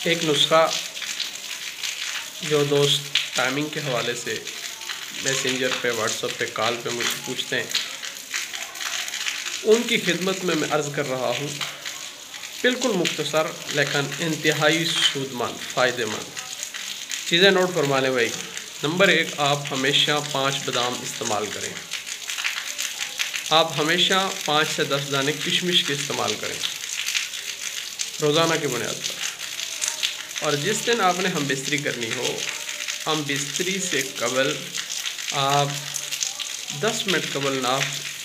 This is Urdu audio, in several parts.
ایک نسخہ جو دوست ٹائمنگ کے حوالے سے میسنجر پہ، واٹس ایپ پہ، کال پہ مجھ سے پوچھتے ہیں، ان کی خدمت میں عرض کر رہا ہوں۔ بالکل مختصر لیکن انتہائی سود مند، فائدہ مند چیزیں نوٹ فرما لیں بھائی۔ نمبر 1، آپ ہمیشہ 5 بادام استعمال کریں۔ آپ ہمیشہ 5 سے 10 دانے کشمش کے استعمال کریں روزانہ کی بنیاد پر۔ اور جس دن آپ نے ہم بستری کرنی ہو، ہم بستری سے قبل آپ 10 منٹ قبل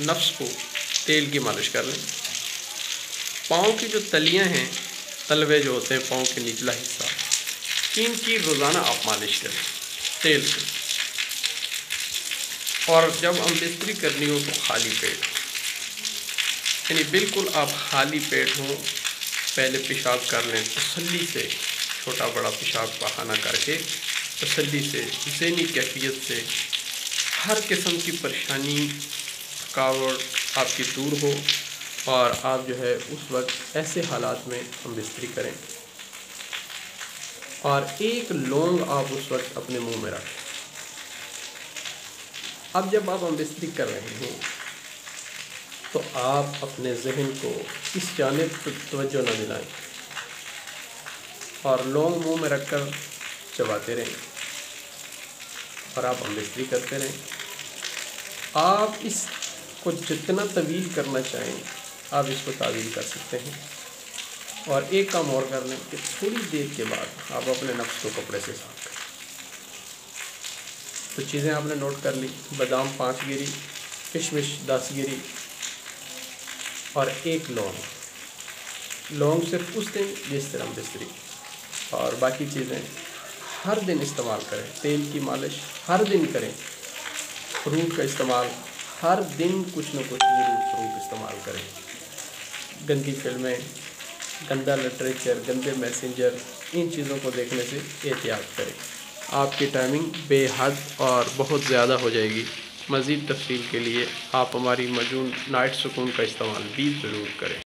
نفس کو تیل کی مالش کر لیں۔ پاؤں کی جو تلیاں ہیں، تلوے جو ہوتے ہیں پاؤں کے نچلا حصہ، ان کی روزانہ آپ مالش کریں تیل سے۔ اور جب ہم بستری کرنی ہو تو خالی پیٹ، یعنی بالکل آپ خالی پیٹ ہوں، پہلے پیشاب کر لیں تسلی سے، چھوٹا بڑا پیشاب پخانہ کر کے تسلی سے، ذہنی کیفیت سے، ہر قسم کی پریشانی تھکاوٹ آپ کی دور ہو، اور آپ جو ہے اس وقت ایسے حالات میں ہم بستری کریں۔ اور ایک لونگ آپ اس وقت اپنے منہ میں رکھیں۔ اب جب آپ ہم بستری کر رہے ہیں تو آپ اپنے ذہن کو اس جانب توجہ نہ دلائیں، اور لونگ منہ میں رکھ کر چباتے رہیں، اور آپ ہم بستری کرتے رہیں۔ آپ اس کو جتنا طویل کرنا چاہیں آپ اس کو طویل کر سکتے ہیں۔ اور ایک کام اور کر لیں کہ تھوڑی دیر کے بعد آپ اپنے نفس کو کپڑے سے صاف کریں۔ تو چیزیں آپ نے نوٹ کر لی، بادام 5 گری، کشمش 10 گری، اور ایک لونگ صرف اس دن جس دن ہم بستری، اور باقی چیزیں ہر دن استعمال کریں۔ تیل کی مالش ہر دن کریں، فروٹ کا استعمال ہر دن کچھ نہ کچھ فروٹ استعمال کریں۔ گندی فلمیں، گندا لٹریچر، گندے میسنجر، ان چیزوں کو دیکھنے سے احتیاط کریں۔ آپ کی ٹائمنگ بے حد اور بہت زیادہ ہو جائے گی۔ مزید تفصیل کے لیے آپ ہماری مجون نائٹ سکون کا استعمال بھی ضرور کریں۔